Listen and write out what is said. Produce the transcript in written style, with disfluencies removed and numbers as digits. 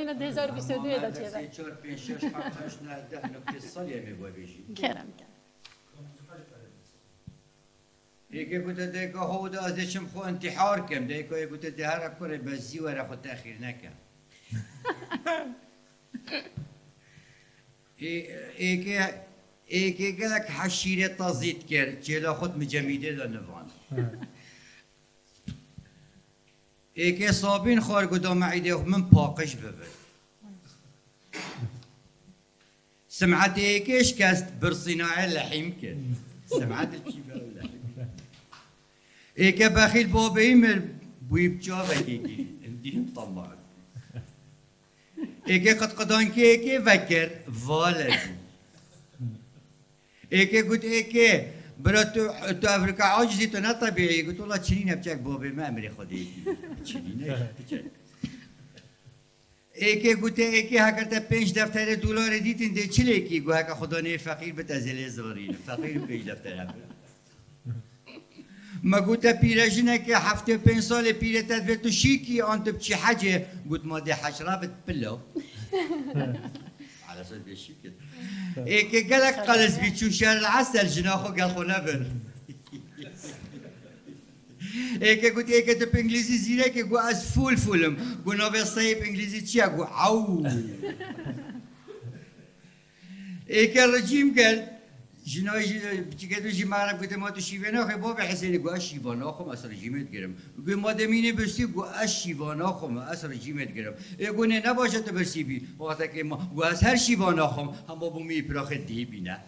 همین 2022 دا چه 4 5 6 7 8 9 10 نقطه سالی میگوی بیشی کرم یکی گوته دیگه هود ازشم خو انتحار کم دیگه گوته ده هر کاری بزی و را خود تأخیر نکم ایکی گلک حشیره تازید کرد جلا خود مجمیده دانوان ایکی صابین خوار گدا معیده من پاقش ببر سمعت ایکیش کست برصناعه لحیم کرد سمعت الشيبة اللحیم ایکی بخیل بابایی مر بویب جابه ایکی اندیم طمع ایکی قدان که ایکی وکر والدی ایکی گوت ایکی برا تو افریقا عاجزی تو نطبیعی گوت والله چنین بچک بابی ما امری خودی ایکی چنینه ایکی گوت ایکی هکرتا 5 دفتر دلار دیتین ده چلی ایکی گو هکا خدا نه فقیر بتازلی زورین فقیر 5 دفتر هم ما گوت پیرجنه که 75 سال پیره تدوی تو شیکی آنتو بچی حجه گوت ما ده حج رابط بلو على صوت بيشيك إيه قالك قلز بيتشو شهر العسل جناخو قال خو نبر إيه قلت إيه كتب إنجليزي زينة كي قو أز فول فولم قو نوفي صيب إنجليزي تشيا قو عو إيه كالرجيم قال جناي بتجي كده جي معرف قلت ما تشيفنا خي بابا حسين قو أشيفنا خو أسر رجيمت قرم قو ما دميني برسي قو أشيفنا خو أسر رجيمت قرم يقول نباشه تبرسي بي وقتك ما قو أس هر شيفنا خو هم بابو مي براخ دي بينا